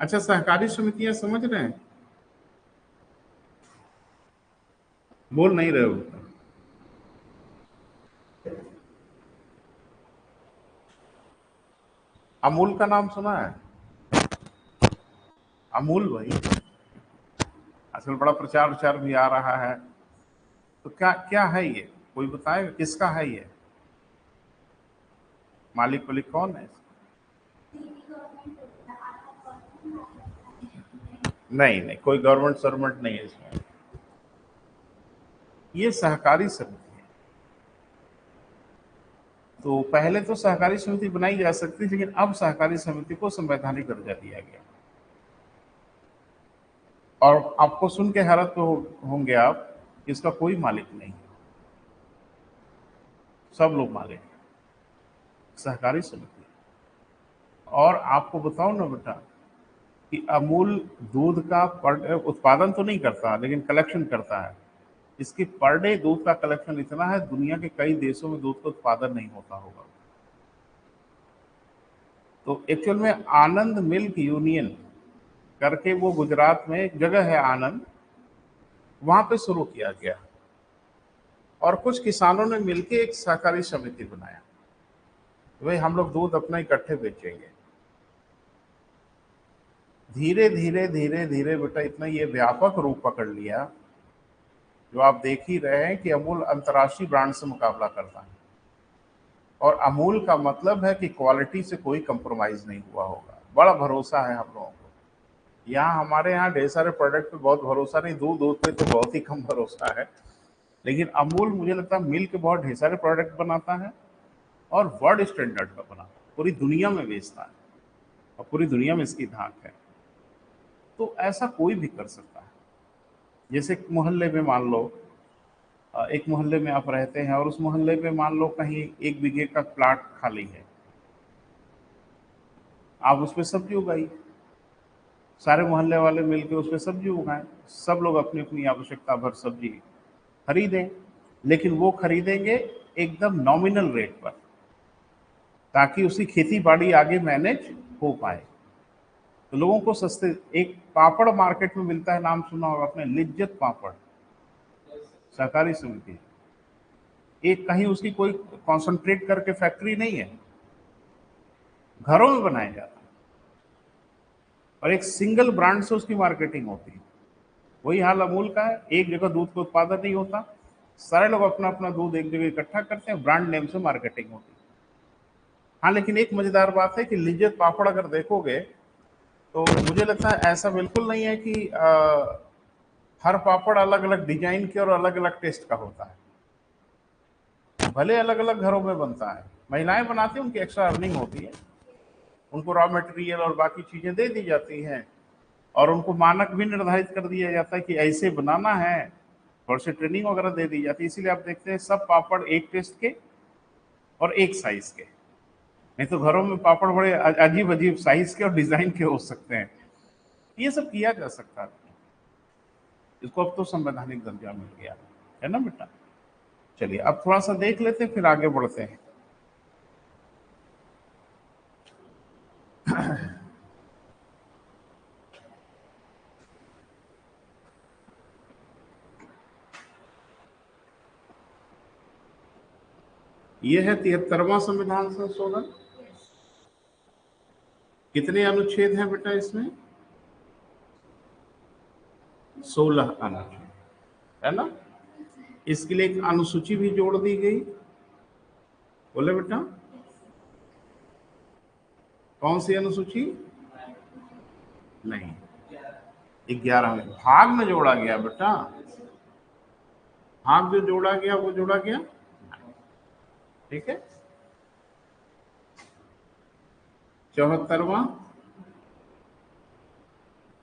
S1: अच्छा, सहकारी समितियां समझ रहे हैं? बोल नहीं रहे हो बेटा? अमूल का नाम सुना है? अमूल भाई, आजकल बड़ा प्रचार प्रचार भी आ रहा है। तो क्या क्या है ये, कोई बताएगा किसका है ये? मालिक वालिक कौन है? नहीं नहीं, कोई गवर्नमेंट सर्वेंट नहीं है इसमें। ये सहकारी समिति है। तो पहले तो सहकारी समिति बनाई जा सकती थी, लेकिन अब सहकारी समिति को संवैधानिक दर्जा दिया गया। और आपको सुन के हैरत तो होंगे आप कि इसका कोई मालिक नहीं है, सब लोग मालिक हैं, सहकारी समिति। और आपको बताओ ना बेटा कि अमूल दूध का उत्पादन तो नहीं करता, लेकिन कलेक्शन करता है। इसकी पर डे दूध का कलेक्शन इतना है, दुनिया के कई देशों में दूध का उत्पादन नहीं होता होगा। तो एक्चुअल में आनंद मिल्क यूनियन करके वो गुजरात में एक जगह है आनंद, वहां पे शुरू किया गया। और कुछ किसानों ने मिलकर एक सहकारी समिति बनाया, भाई हम लोग दूध अपना इकट्ठे बेचेंगे। धीरे धीरे धीरे धीरे बेटा इतना ये व्यापक रूप पकड़ लिया, जो आप देख ही रहे हैं कि अमूल अंतर्राष्ट्रीय ब्रांड से मुकाबला करता है। और अमूल का मतलब है कि क्वालिटी से कोई कंप्रोमाइज नहीं हुआ होगा। बड़ा भरोसा है हम लोगों को। यहाँ हमारे यहाँ ढेर सारे प्रोडक्ट पे बहुत भरोसा नहीं, दूध दूध पे तो बहुत ही कम भरोसा है। लेकिन अमूल मुझे लगता है मिल्क के बहुत ढेर सारे प्रोडक्ट बनाता है, और वर्ल्ड स्टैंडर्ड का बनाता है, पूरी दुनिया में बेचता है, और पूरी दुनिया में इसकी धाक है। तो ऐसा कोई भी कर सकता है। जैसे मोहल्ले में मान लो, एक मोहल्ले में आप रहते हैं, और उस मोहल्ले में मान लो कहीं 1 बीघे का प्लाट खाली है, आप उस पर सब्जी उगाइए, सारे मोहल्ले वाले मिलकर उस पर सब्जी उगाएं, सब लोग अपनी अपनी आवश्यकता भर सब्जी खरीदें। लेकिन वो खरीदेंगे एकदम नॉमिनल रेट पर, ताकि उसकी खेती बाड़ी आगे मैनेज हो पाए। तो लोगों को सस्ते, एक पापड़ मार्केट में मिलता है, नाम सुना होगा आपने, लिज्जत पापड़, सहकारी समिति। एक कहीं उसकी कोई कॉन्सेंट्रेट करके फैक्ट्री नहीं है, घरों में बनाया जाता है, और एक सिंगल ब्रांड से उसकी मार्केटिंग होती है। वही हाल अमूल का है, एक जगह दूध का उत्पादन नहीं होता, सारे लोग अपना अपना दूध एक जगह इकट्ठा करते हैं, ब्रांड नेम से मार्केटिंग होती है। हाँ, लेकिन एक मजेदार बात है कि लिज्जत पापड़ अगर देखोगे तो मुझे लगता है ऐसा बिल्कुल नहीं है कि हर पापड़ अलग अलग डिजाइन के और अलग अलग टेस्ट का होता है। भले अलग अलग घरों में बनता है, महिलाएं बनाती हैं, उनकी एक्स्ट्रा अर्निंग होती है, उनको रॉ मटेरियल और बाकी चीजें दे दी जाती हैं, और उनको मानक भी निर्धारित कर दिया जाता है कि ऐसे बनाना है, थोड़ी सी ट्रेनिंग वगैरह दे दी जाती है। इसीलिए आप देखते हैं सब पापड़ एक टेस्ट के और एक साइज के। नहीं तो घरों में पापड़ बड़े अजीब अजीब साइज के और डिजाइन के हो सकते हैं। ये सब किया जा सकता है, इसको अब तो संवैधानिक दर्जा मिल गया है ना बेटा। चलिए अब थोड़ा सा देख लेते हैं, फिर आगे बढ़ते हैं। यह है 73वां संविधान संशोधन। कितने अनुच्छेद हैं बेटा इसमें? 16 अनुच्छेद, है ना। इसके लिए एक अनुसूची भी जोड़ दी गई। बोले बेटा, कौन सी अनुसूची? नहीं, 11 में भाग में जोड़ा गया बेटा। भाग जो जोड़ा गया वो जोड़ा गया, ठीक है। 74वां,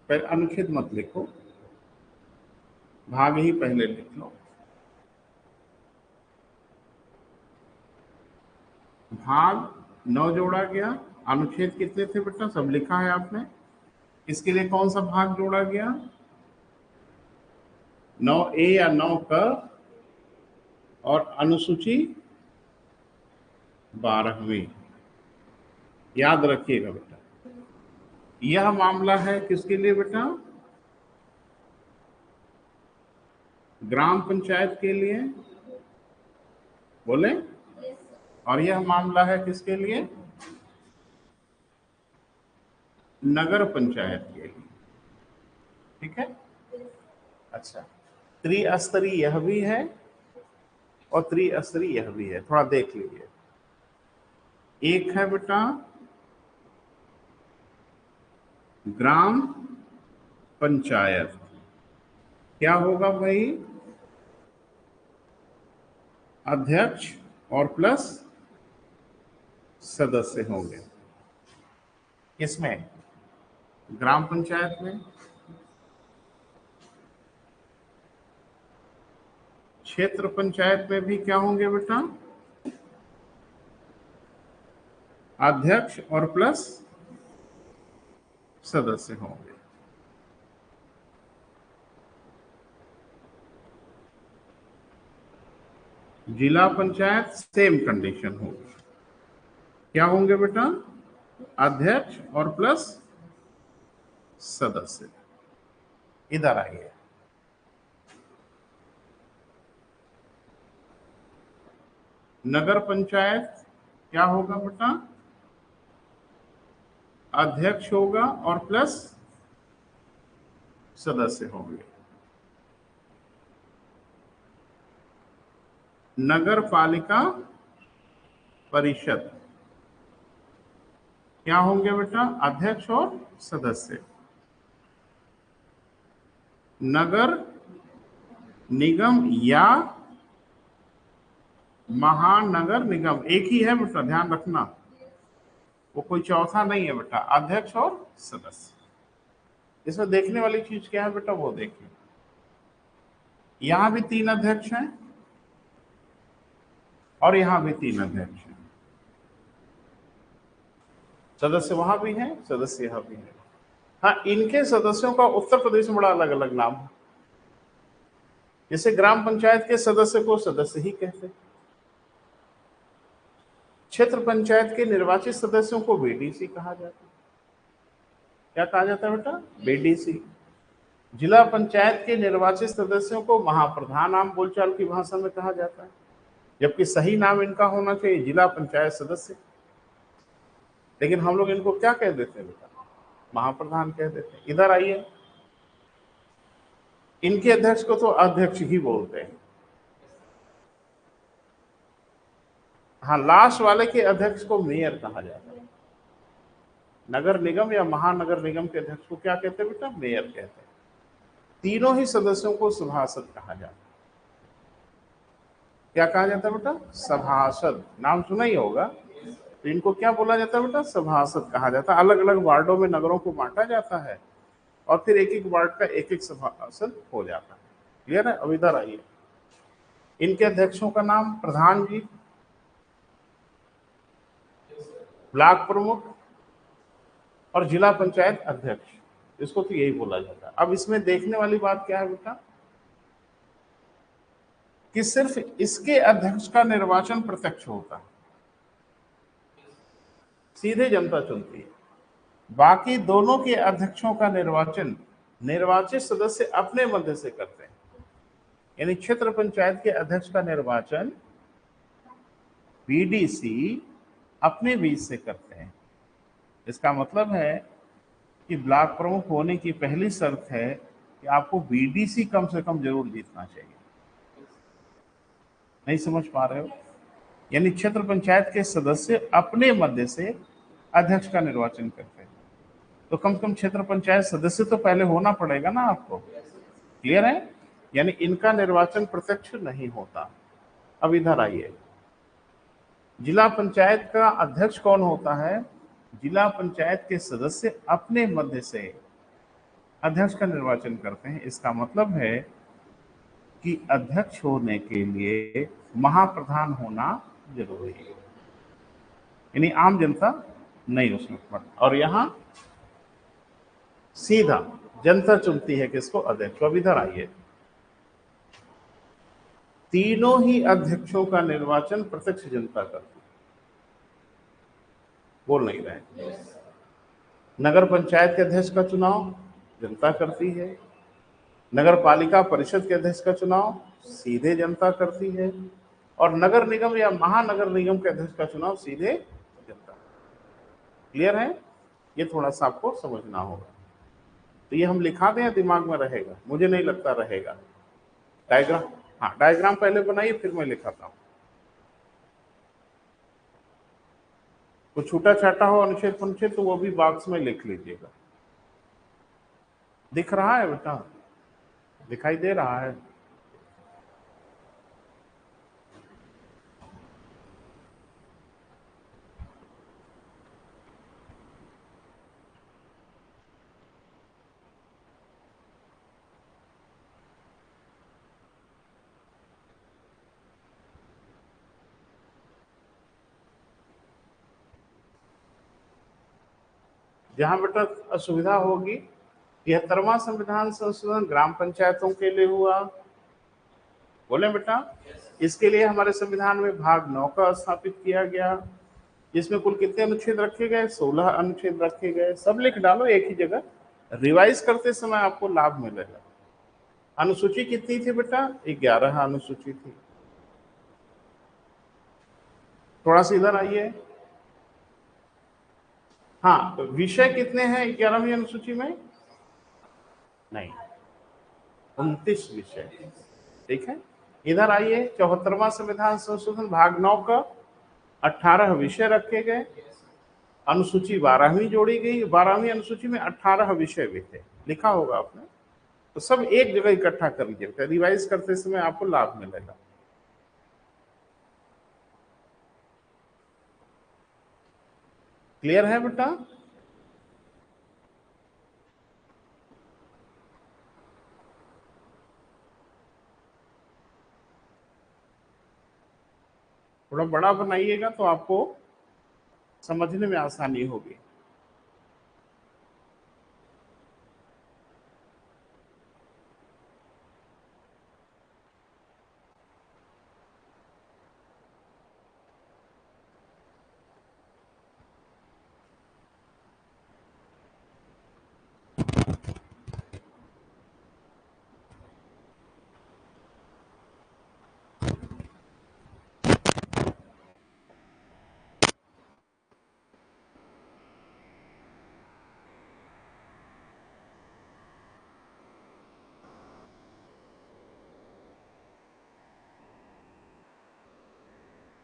S1: पर अनुच्छेद मत लिखो, भाग ही पहले लिख लो। भाग 9 जोड़ा गया। अनुच्छेद कितने थे बेटा? सब लिखा है आपने। इसके लिए कौन सा भाग जोड़ा गया? 9A या 9क और अनुसूची 12वीं। याद रखिएगा बेटा, यह मामला है किसके लिए बेटा? ग्राम पंचायत के लिए, बोले। और यह मामला है किसके लिए? नगर पंचायत के लिए। ठीक है। अच्छा, त्रिस्तरीय यह भी है और त्रिस्तरीय यह भी है, थोड़ा देख लीजिए। एक है बेटा ग्राम पंचायत, क्या होगा भाई? अध्यक्ष और प्लस सदस्य होंगे। किसमें? ग्राम पंचायत में। क्षेत्र पंचायत में भी क्या होंगे बेटा? अध्यक्ष और प्लस सदस्य होंगे। जिला पंचायत सेम कंडीशन होगी, क्या होंगे बेटा? अध्यक्ष और प्लस सदस्य। इधर आइए, नगर पंचायत क्या होगा बेटा? अध्यक्ष होगा और प्लस सदस्य होंगे। नगर पालिका परिषद क्या होंगे बेटा? अध्यक्ष और सदस्य। नगर निगम या महानगर निगम एक ही है बेटा, ध्यान रखना, वो कोई चौथा नहीं है बेटा, अध्यक्ष और सदस्य। इसमें देखने वाली चीज क्या है बेटा, वो देखिए। यहां भी 3 अध्यक्ष हैं और यहां भी 3 अध्यक्ष हैं। सदस्य वहां भी हैं, सदस्य यहां भी हैं। हाँ, इनके सदस्यों का उत्तर प्रदेश में बड़ा अलग अलग नाम है। जैसे ग्राम पंचायत के सदस्य को सदस्य ही कहते हैं, क्षेत्र पंचायत के निर्वाचित सदस्यों को बीडीसी कहा जाता है। क्या कहा जाता है बेटा? बीडीसी। जिला पंचायत के निर्वाचित सदस्यों को महाप्रधान आम बोलचाल की भाषा में कहा जाता है, जबकि सही नाम इनका होना चाहिए जिला पंचायत सदस्य। लेकिन हम लोग इनको क्या कह देते हैं बेटा? महाप्रधान कह देते हैं। इधर आइए, इनके अध्यक्ष को तो अध्यक्ष ही बोलते हैं। हाँ, लास्ट वाले के अध्यक्ष को मेयर कहा जाता है। नगर निगम या महानगर निगम के अध्यक्ष को क्या कहते हैं बेटा? मेयर कहते हैं। तीनों ही सदस्यों को सभासद कहा जाता है। क्या कहा जाता है बेटा? सभासद। नाम सुना ही होगा, तो इनको क्या बोला जाता है बेटा? सभासद कहा जाता है। अलग अलग वार्डों में नगरों को बांटा जाता है और फिर एक एक वार्ड का एक एक सभासद हो जाता है। क्लियर है? अब इधर आइए, इनके अध्यक्षों का नाम प्रधान जी, ब्लॉक प्रमुख और जिला पंचायत अध्यक्ष, इसको तो यही बोला जाता है। अब इसमें देखने वाली बात क्या है बेटा, कि सिर्फ इसके अध्यक्ष का निर्वाचन प्रत्यक्ष होता है, सीधे जनता चुनती है। बाकी दोनों के अध्यक्षों का निर्वाचन निर्वाचित सदस्य अपने मध्य से करते हैं। यानी क्षेत्र पंचायत के अध्यक्ष का निर्वाचन बीडीसी अपने बीच से करते हैं। इसका मतलब है कि ब्लॉक प्रमुख होने की पहली शर्त है कि आपको बीडीसी कम से कम जरूर जीतना चाहिए। नहीं समझ पा रहे हो? यानी क्षेत्र पंचायत के सदस्य अपने मध्य से अध्यक्ष का निर्वाचन करते हैं, तो कम से कम क्षेत्र पंचायत सदस्य तो पहले होना पड़ेगा ना आपको। क्लियर है? यानी इनका निर्वाचन प्रत्यक्ष नहीं होता। अब इधर आइए, जिला पंचायत का अध्यक्ष कौन होता है? जिला पंचायत के सदस्य अपने मध्य से अध्यक्ष का निर्वाचन करते हैं। इसका मतलब है कि अध्यक्ष होने के लिए महाप्रधान होना जरूरी है, यानी आम जनता नहीं उसमें पड़ता। और यहाँ सीधा जनता चुनती है किसको? अध्यक्ष। अब इधर आइए, तीनों ही अध्यक्षों का निर्वाचन प्रत्यक्ष जनता करती है। बोल नहीं रहे? नगर पंचायत के अध्यक्ष का चुनाव जनता करती है, नगर पालिका परिषद के अध्यक्ष का चुनाव सीधे जनता करती है, और नगर निगम या महानगर निगम के अध्यक्ष का चुनाव सीधे जनता। क्लियर है? ये थोड़ा सा आपको समझना होगा। तो ये हम लिखा दें, दिमाग में रहेगा? मुझे नहीं लगता रहेगा। डायग्राम, हाँ डायग्राम पहले बनाइए फिर मैं लिखाता हूँ। कुछ छूटा छाटा हो अनुच्छेद अनुच्छेद तो वो भी बॉक्स में लिख लीजिएगा। दिख रहा है बेटा? दिखाई दे रहा है? जहां बेटा असुविधा होगी, 73वां संविधान संशोधन ग्राम पंचायतों के लिए हुआ। बोले बेटा? इसके लिए हमारे संविधान में भाग 9 का स्थापित किया गया, जिसमें कुल कितने अनुच्छेद रखे गए? 16 अनुच्छेद रखे गए। सब लिख डालो एक ही जगह, रिवाइज करते समय आपको लाभ मिलेगा। अनुसूची कितनी थी बेटा? 11 अनुसूची थी। थोड़ा सा इधर आइए। हाँ, तो विषय कितने हैं 11वीं अनुसूची में? नहीं, 29 विषय। ठीक है, इधर आइए। 74वां संविधान संशोधन भाग 9 का 18 विषय रखे गए, अनुसूची 12वीं जोड़ी गई। 12वीं अनुसूची में 18 विषय भी थे, लिखा होगा आपने। तो सब एक जगह इकट्ठा कर लीजिए, रिवाइज करते समय आपको लाभ मिलेगा। क्लियर है बेटा? थोड़ा बड़ा बनाइएगा तो आपको समझने में आसानी होगी।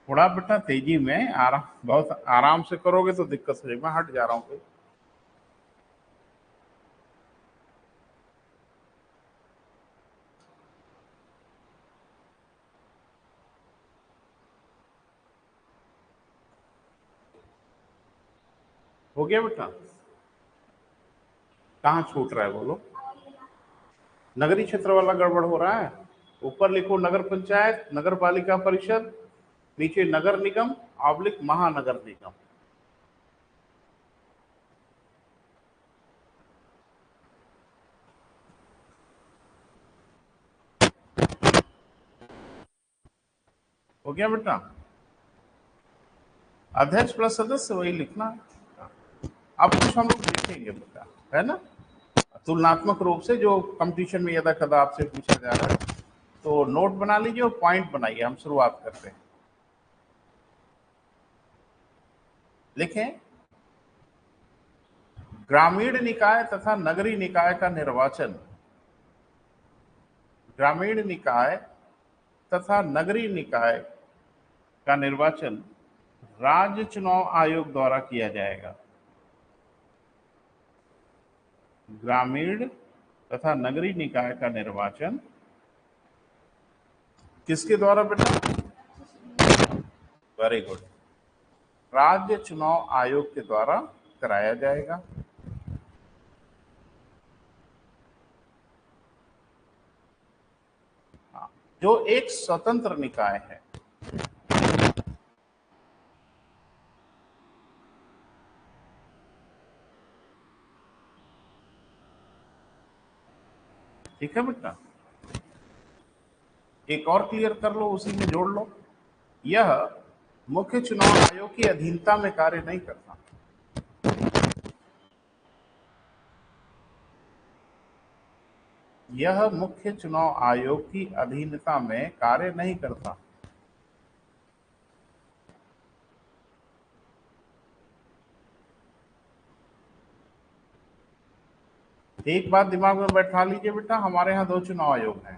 S1: थोड़ा बेटा तेजी में, आराम, बहुत आराम से करोगे तो दिक्कत हो जाएगी। मैं हट जा रहा हूँ। हो गया बेटा? कहाँ छूट रहा है बोलो? नगरीय क्षेत्र वाला गड़बड़ हो रहा है। ऊपर लिखो नगर पंचायत, नगर पालिका परिषद, नीचे नगर निगम ऑब्लिक महानगर निगम। हो गया बेटा? अध्यक्ष प्लस सदस्य वही लिखना। अब कुछ हम लोग लिखेंगे बेटा, है ना, तुलनात्मक रूप से जो कंपटीशन में यदा कदा आपसे पूछा जा रहा है। तो नोट बना लीजिए और पॉइंट बनाइए। हम शुरुआत करते हैं। लिखें, ग्रामीण निकाय तथा नगरीय निकाय का निर्वाचन, ग्रामीण निकाय तथा नगरीय निकाय का निर्वाचन राज्य चुनाव आयोग द्वारा किया जाएगा। ग्रामीण तथा नगरीय निकाय का निर्वाचन किसके द्वारा बेटा? वेरी गुड, राज्य चुनाव आयोग के द्वारा कराया जाएगा। जो एक स्वतंत्र निकाय है। ठीक है बेटा, एक और क्लियर कर लो, उसी में जोड़ लो, यह मुख्य चुनाव आयोग की अधीनता में कार्य नहीं करता। यह मुख्य चुनाव आयोग की अधीनता में कार्य नहीं करता। एक बात दिमाग में बैठा लीजिए बेटा, हमारे यहाँ दो चुनाव आयोग हैं,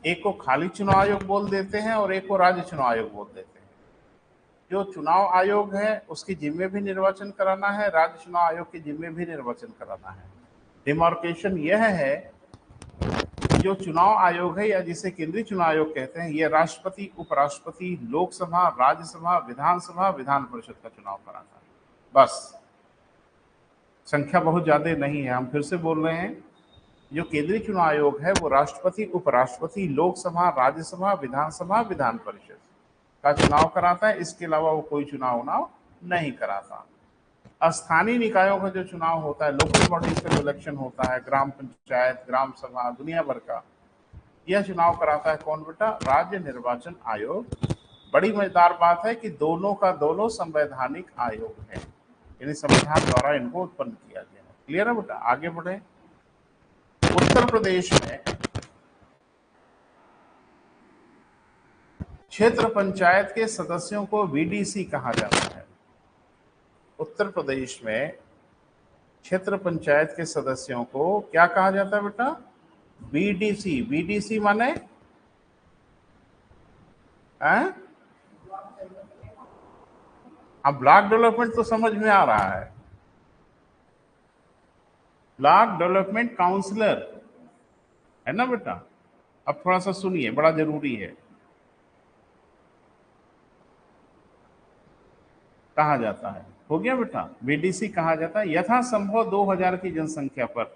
S1: एक को खाली चुनाव आयोग बोल देते हैं और एक को राज्य चुनाव आयोग बोल देते हैं। जो चुनाव आयोग है उसकी जिम्मे भी निर्वाचन कराना है, राज्य चुनाव आयोग की जिम्मे भी निर्वाचन कराना है। डिमार्केशन यह है, जो चुनाव आयोग है या जिसे केंद्रीय चुनाव आयोग कहते हैं, यह राष्ट्रपति, उपराष्ट्रपति, लोकसभा, राज्यसभा, विधानसभा, विधान परिषद का चुनाव कराता है, बस। संख्या बहुत ज्यादा नहीं है। हम फिर से बोल रहे हैं, जो केंद्रीय चुनाव आयोग है वो राष्ट्रपति, उपराष्ट्रपति, लोकसभा, राज्यसभा, विधानसभा, विधान परिषद का चुनाव कराता है। इसके अलावा वो कोई चुनाव नहीं कराता। स्थानीय निकायों का जो चुनाव होता है, लोकल बॉडीज का जो इलेक्शन होता है, ग्राम पंचायत, ग्राम सभा, दुनिया भर का, यह चुनाव कराता है कौन बेटा? राज्य निर्वाचन आयोग। बड़ी मजेदार बात है कि दोनों का दोनों संवैधानिक आयोग है, यानी संविधान द्वारा इनको उत्पन्न किया गया है। क्लियर है बेटा? आगे बढ़े। उत्तर प्रदेश में क्षेत्र पंचायत के सदस्यों को वीडीसी कहा जाता है। उत्तर प्रदेश में क्षेत्र पंचायत के सदस्यों को क्या कहा जाता है बेटा? बीडीसी। बीडीसी माने अब ब्लॉक डेवलपमेंट तो समझ में आ रहा है, ब्लॉक डेवलपमेंट काउंसलर है ना बेटा। अब थोड़ा सा सुनिए, बड़ा जरूरी है। कहा जाता है, हो गया बेटा, बीडीसी कहा जाता है यथासंभव 2000 की जनसंख्या पर।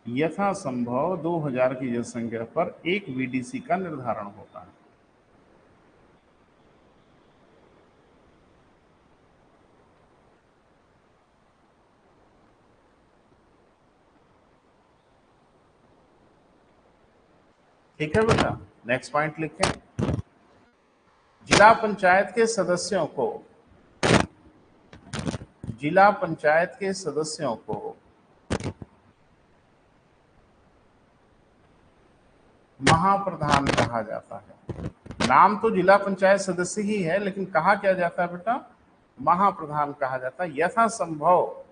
S1: यथासंभव 2000 की जनसंख्या पर एक बीडीसी का निर्धारण होता है। ठीक है बेटा, नेक्स्ट पॉइंट लिखें। जिला पंचायत के सदस्यों को, जिला पंचायत के सदस्यों को महाप्रधान कहा जाता है। नाम तो जिला पंचायत सदस्य ही है, लेकिन कहा क्या जाता है बेटा? महाप्रधान कहा जाता है। यथासंभव,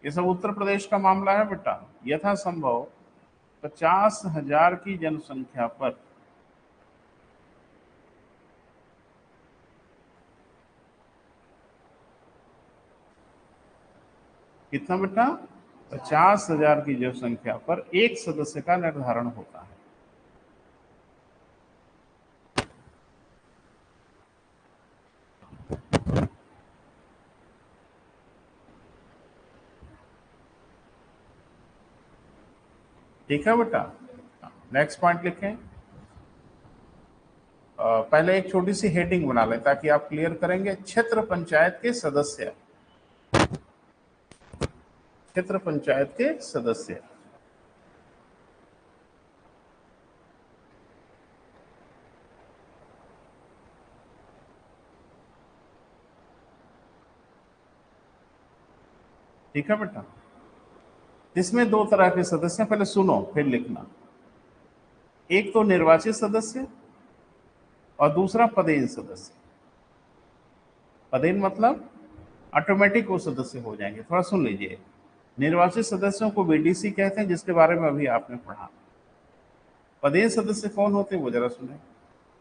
S1: ये सब उत्तर प्रदेश का मामला है बेटा। यथासंभव 50,000 की जनसंख्या पर कितना बेटा? 50,000 की जनसंख्या पर एक सदस्य का निर्धारण होता है। ठीक है बेटा, नेक्स्ट पॉइंट लिखें। पहले एक छोटी सी हेडिंग बना लें ताकि आप क्लियर करेंगे। क्षेत्र पंचायत के सदस्य, क्षेत्र पंचायत के सदस्य। ठीक है बेटा, इसमें दो तरह के सदस्य, पहले सुनो फिर लिखना। एक तो निर्वाचित सदस्य और दूसरा पदेन सदस्य। पदेन मतलब ऑटोमेटिक वो सदस्य हो जाएंगे। थोड़ा सुन लीजिए। निर्वाचित सदस्यों को बीडीसी कहते हैं, जिसके बारे में अभी आपने पढ़ा। पदेन सदस्य कौन होते हैं वो जरा सुने।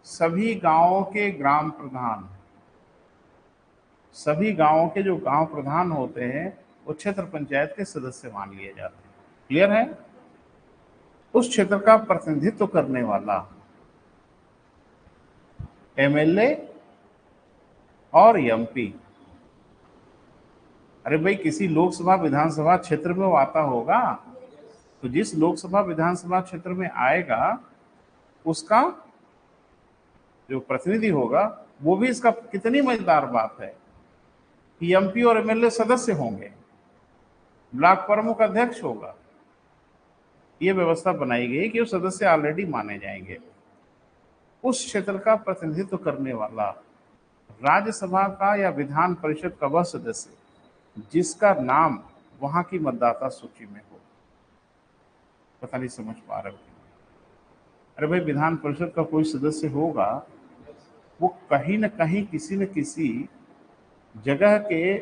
S1: सभी गांवों के ग्राम प्रधान, सभी गांवों के जो गांव प्रधान होते हैं वो क्षेत्र पंचायत के सदस्य मान लिए जाते हैं। क्लियर है? उस क्षेत्र का प्रतिनिधित्व करने वाला एमएलए और एमपी। अरे भाई, किसी लोकसभा विधानसभा क्षेत्र में वो आता होगा, तो जिस लोकसभा विधानसभा क्षेत्र में आएगा उसका जो प्रतिनिधि होगा वो भी इसका कितनी मजेदार बात है कि एमपी और एमएलए सदस्य होंगे, ब्लॉक प्रमुख अध्यक्ष होगा। ये व्यवस्था बनाई गई कि वो सदस्य ऑलरेडी माने जाएंगे। उस क्षेत्र का प्रतिनिधित्व करने वाला राज्यसभा का या विधान परिषद का वह सदस्य जिसका नाम वहां की मतदाता सूची में हो। पता नहीं समझ पा रहे हो? अरे भाई, विधान परिषद का कोई सदस्य होगा, वो कहीं न कहीं किसी न किसी जगह के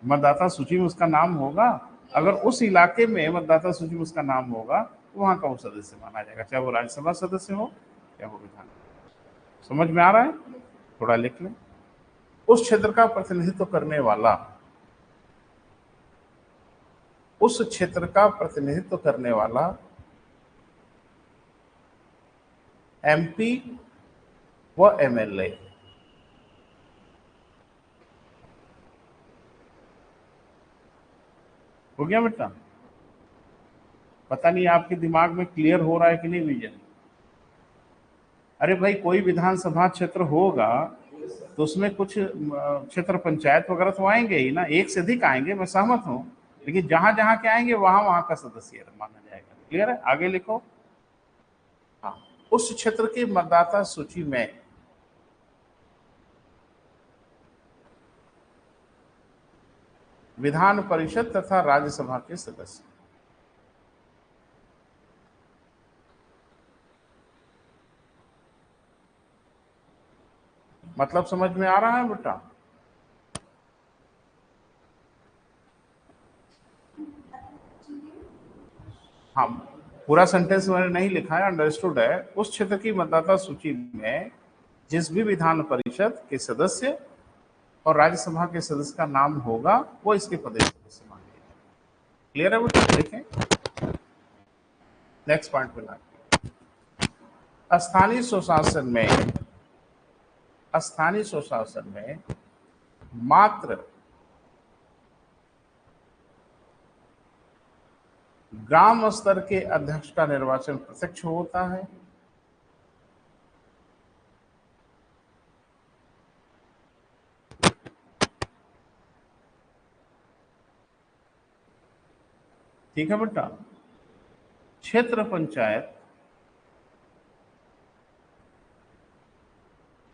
S1: मतदाता सूची में उसका नाम होगा। अगर उस इलाके में मतदाता सूची में उसका नाम होगा तो वहां का वो सदस्य माना जाएगा, चाहे वो राज्यसभा सदस्य हो या वो विधान। समझ में आ रहा है? थोड़ा लिख लें। उस क्षेत्र का प्रतिनिधित्व करने वाला, उस क्षेत्र का प्रतिनिधित्व करने वाला एमपी व एमएलए। हो गया बेटा? पता नहीं आपके दिमाग में क्लियर हो रहा है कि नहीं विजन? अरे भाई, कोई विधानसभा क्षेत्र होगा तो उसमें कुछ क्षेत्र पंचायत वगैरह तो आएंगे ही ना, एक से अधिक आएंगे, मैं सहमत हूं, लेकिन जहां जहां के आएंगे वहां वहां का सदस्य माना जाएगा। क्लियर है? आगे लिखो। हाँ, उस क्षेत्र की मतदाता सूची में विधान परिषद तथा राज्यसभा के सदस्य। मतलब समझ में आ रहा है बेटा? हाँ, पूरा सेंटेंस मैंने नहीं लिखा है, अंडरस्टूड है। उस क्षेत्र की मतदाता सूची में जिस भी विधान परिषद के सदस्य और राज्यसभा के सदस्य का नाम होगा वो इसके प्रदेश सदस्य माने जाएंगे। क्लियर है बेटा? देखें नेक्स्ट पॉइंट पे लाते। स्थानीय स्वशासन में मात्र ग्राम स्तर के अध्यक्ष का निर्वाचन प्रत्यक्ष होता है। ठीक है बेटा? क्षेत्र पंचायत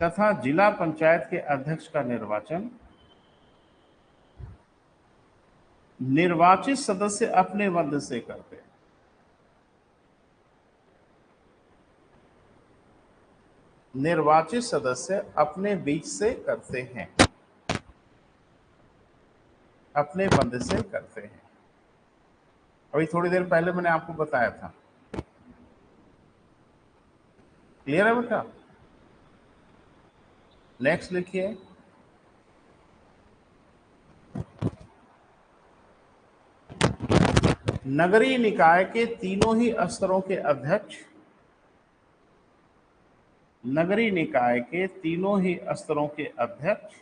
S1: तथा जिला पंचायत के अध्यक्ष का निर्वाचन निर्वाचित सदस्य अपने मध्य से करते हैं। निर्वाचित सदस्य अपने बीच से करते हैं, अपने मध्य से करते हैं। अभी थोड़ी देर पहले मैंने आपको बताया था। क्लियर है बेटा? नेक्स्ट लिखिए। नगरीय निकाय के तीनों ही स्तरों के अध्यक्ष, नगरीय निकाय के तीनों ही स्तरों के अध्यक्ष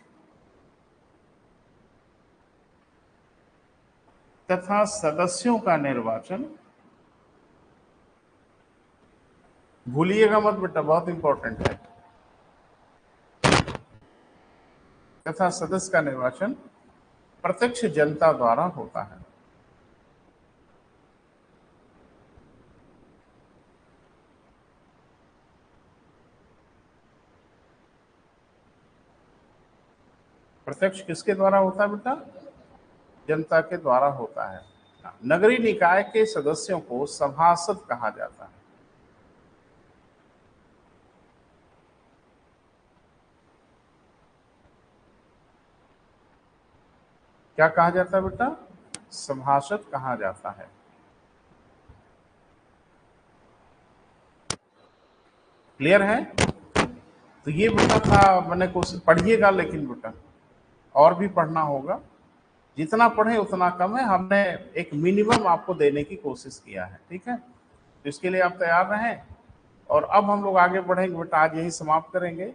S1: तथा सदस्यों का निर्वाचन, भूलिएगा मत बेटा, बहुत इंपॉर्टेंट है, तथा सदस्य का निर्वाचन प्रत्यक्ष जनता द्वारा होता है। प्रत्यक्ष किसके द्वारा होता है बेटा? जनता के द्वारा होता है। नगरीय निकाय के सदस्यों को सभासद कहा जाता है। क्या कहा जाता है बेटा? सभासद कहा जाता है। क्लियर है? तो ये बेटा था, मैंने कोशिश, पढ़िएगा लेकिन बेटा और भी पढ़ना होगा, जितना पढ़े उतना कम है। हमने एक मिनिमम आपको देने की कोशिश किया है, ठीक है? तो इसके लिए आप तैयार रहें। और अब हम लोग आगे बढ़ेंगे बेटा, आज यही समाप्त करेंगे।